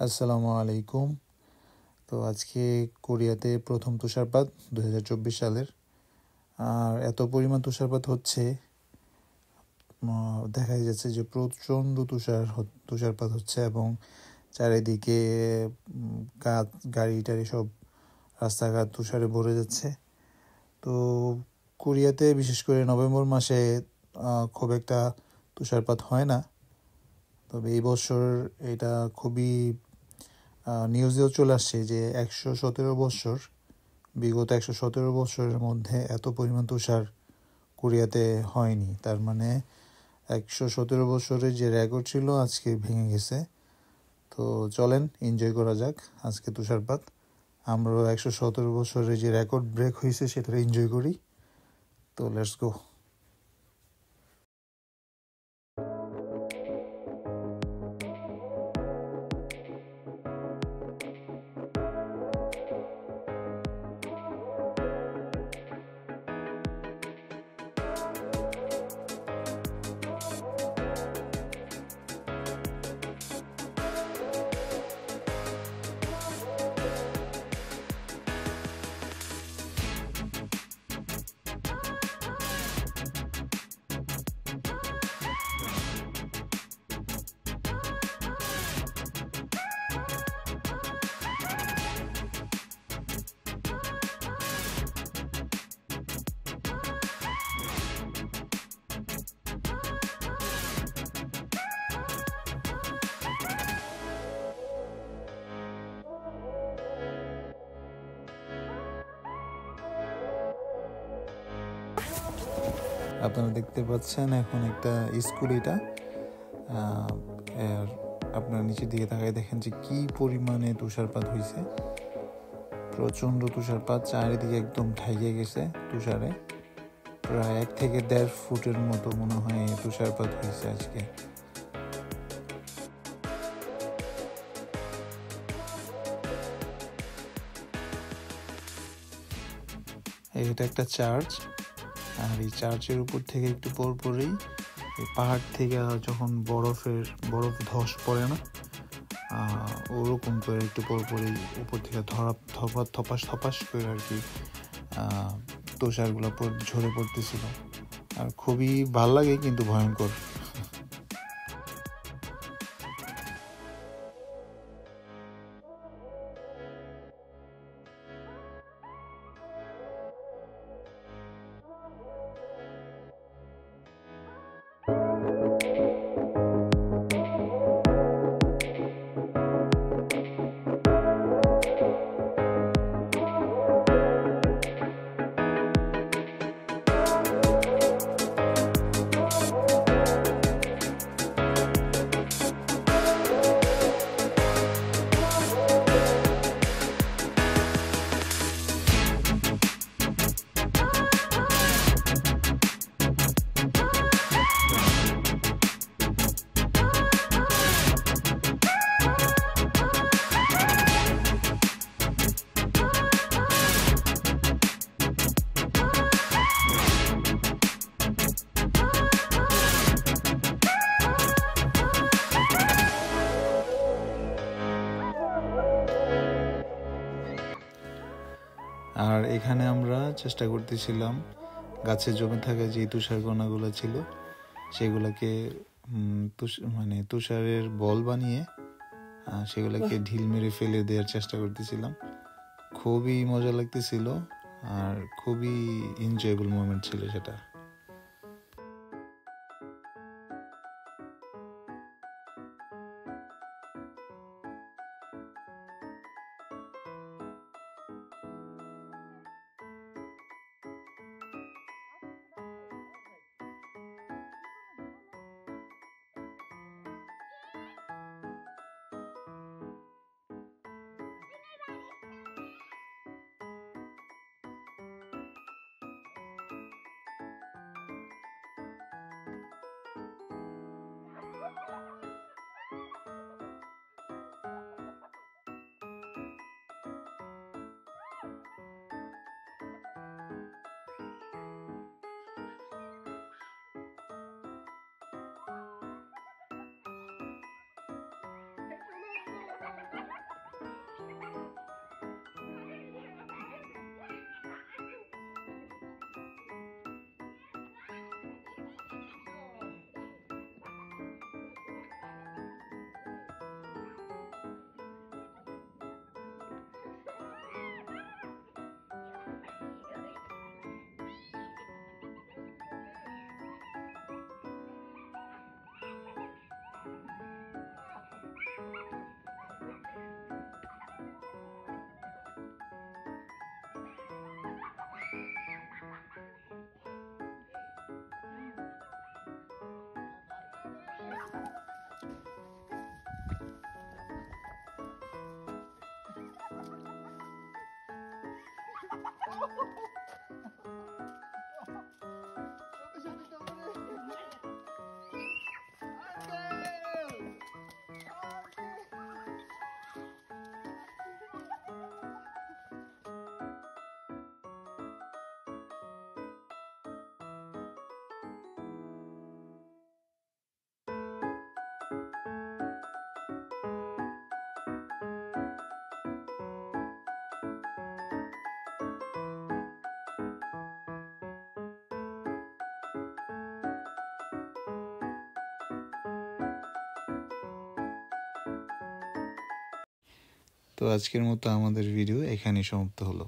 আসসালামু আলাইকুম। তো আজকে কোরিয়াতে প্রথম তুষারপাত 2024 সালের। আর এত পরিমাণ তুষারপাত হচ্ছে, দেখা যাচ্ছে যে প্রচণ্ড তুষারপাত হচ্ছে এবং চারিদিকে গাড়ি টাড়ি সব রাস্তাঘাট তুষারে ভরে যাচ্ছে। তো কোরিয়াতে বিশেষ করে নভেম্বর মাসে খুব একটা তুষারপাত হয় না, তবে এই বছর এটা খুবই নিউজেও চলে আসছে যে বিগত 117 বছরের মধ্যে এত পরিমাণ তুষার কোরিয়াতে হয়নি। তার মানে 117 বছরের যে রেকর্ড ছিল আজকে ভেঙে গেছে। তো চলেন এনজয় করা যাক আজকে তুষারপাত। আমরাও 117 বছরের যে রেকর্ড ব্রেক হয়েছে সেটা এনজয় করি। তো লেটস গো। আপনারা দেখতে পাচ্ছেন এখন একটা স্কুল, এটা আপনার নিচের দিকে তাকায় দেখেন যে কি পরিমাণে তুষারপাত হয়েছে। প্রচণ্ড তুষারপাত, চারিদিকে একদম ঢেকে গেছে তুষারে। প্রায় 1 থেকে 1.5 ফুটের মতো মনে হয় তুষারপাত হয়েছে আজকে। এটা একটা চার্চ, আর এই চার্চের উপর থেকে একটু পরপরেই এই পাহাড় থেকে যখন বরফ ধস পড়ে না, ওরকম করে একটু পরপরেই উপর থেকে থপাস করে আর কি তুষারগুলো ঝরে পড়তেছিল। আর খুবই ভাল লাগে, কিন্তু ভয়ঙ্কর। আর এখানে আমরা চেষ্টা করতেছিলাম গাছে জমে থাকা যে তুষারকণাগুলো ছিল সেগুলোকে তুষারের বল বানিয়ে সেগুলোকে ঢিল মেরে ফেলে দেওয়ার চেষ্টা করতেছিলাম। খুবই মজা লাগতেছিল আর খুবই এনজয়েবল মোমেন্ট ছিল সেটা। তো আজকের মতো আমাদের ভিডিও এখানেই সমাপ্ত হলো।